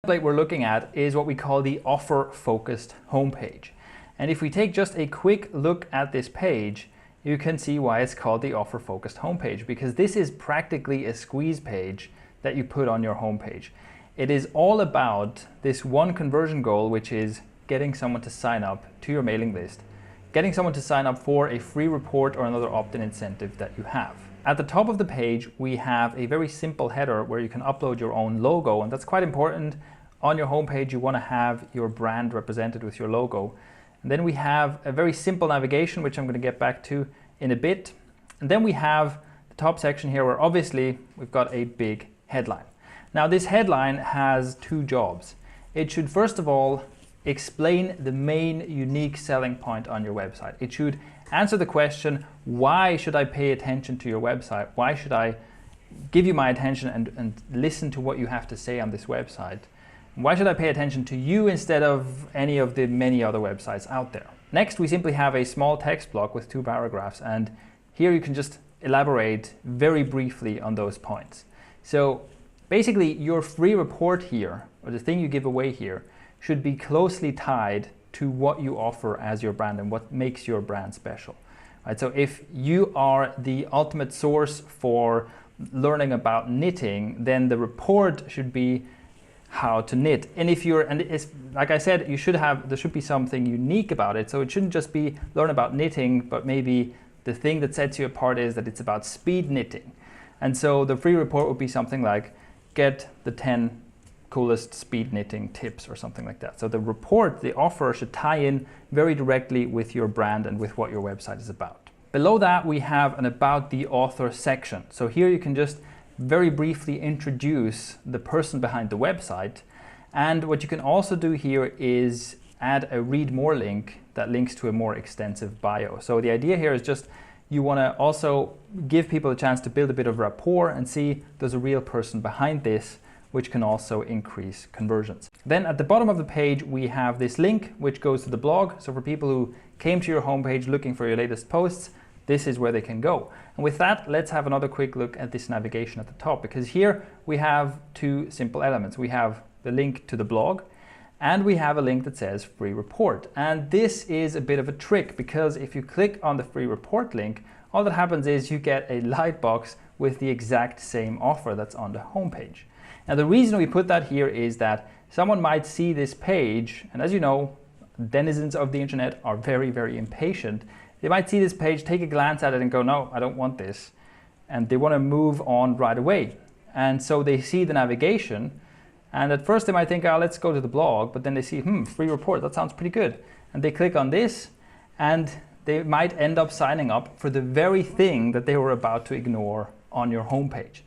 template we're looking at is what we call the offer focused homepage. And if we take just a quick look at this page, you can see why it's called the offer focused homepage, because this is practically a squeeze page that you put on your homepage. It is all about this one conversion goal, which is getting someone to sign up to your mailing list, getting someone to sign up for a free report or another opt-in incentive that you have. At the top of the page, we have a very simple header where you can upload your own logo, and that's quite important. On your homepage, you want to have your brand represented with your logo. And then we have a very simple navigation, which I'm going to get back to in a bit. And then we have the top section here where obviously we've got a big headline. Now this headline has two jobs. It should first of all explain the main unique selling point on your website. It should answer the question, why should I pay attention to your website? Why should I give you my attention and listen to what you have to say on this website? Why should I pay attention to you instead of any of the many other websites out there? Next, we simply have a small text block with 2 paragraphs, and here you can just elaborate very briefly on those points. So basically your free report here, or the thing you give away here, should be closely tied to what you offer as your brand and what makes your brand special. Right? So if you are the ultimate source for learning about knitting, then the report should be how to knit. And if you're, and it's, like I said, there should be something unique about it. So it shouldn't just be learn about knitting, but maybe the thing that sets you apart is that it's about speed knitting. And so the free report would be something like, get the 10 coolest speed knitting tips or something like that. So the report, the offer, should tie in very directly with your brand and with what your website is about. Below that, we have an about the author section. So here you can just very briefly introduce the person behind the website. And what you can also do here is add a read more link that links to a more extensive bio. So the idea here is just you want to also give people a chance to build a bit of rapport and see there's a real person behind this, which can also increase conversions. Then at the bottom of the page, we have this link which goes to the blog. So for people who came to your homepage looking for your latest posts, this is where they can go. And with that, let's have another quick look at this navigation at the top, because here we have 2 simple elements. We have the link to the blog, and we have a link that says free report. And this is a bit of a trick, because if you click on the free report link, all that happens is you get a light box with the exact same offer that's on the homepage. Now the reason we put that here is that someone might see this page, and as you know, denizens of the internet are very, very impatient. They might see this page, take a glance at it and go, no, I don't want this. And they want to move on right away. And so they see the navigation, and at first they might think, oh, let's go to the blog, but then they see, free report, that sounds pretty good. And they click on this, and they might end up signing up for the very thing that they were about to ignore on your homepage.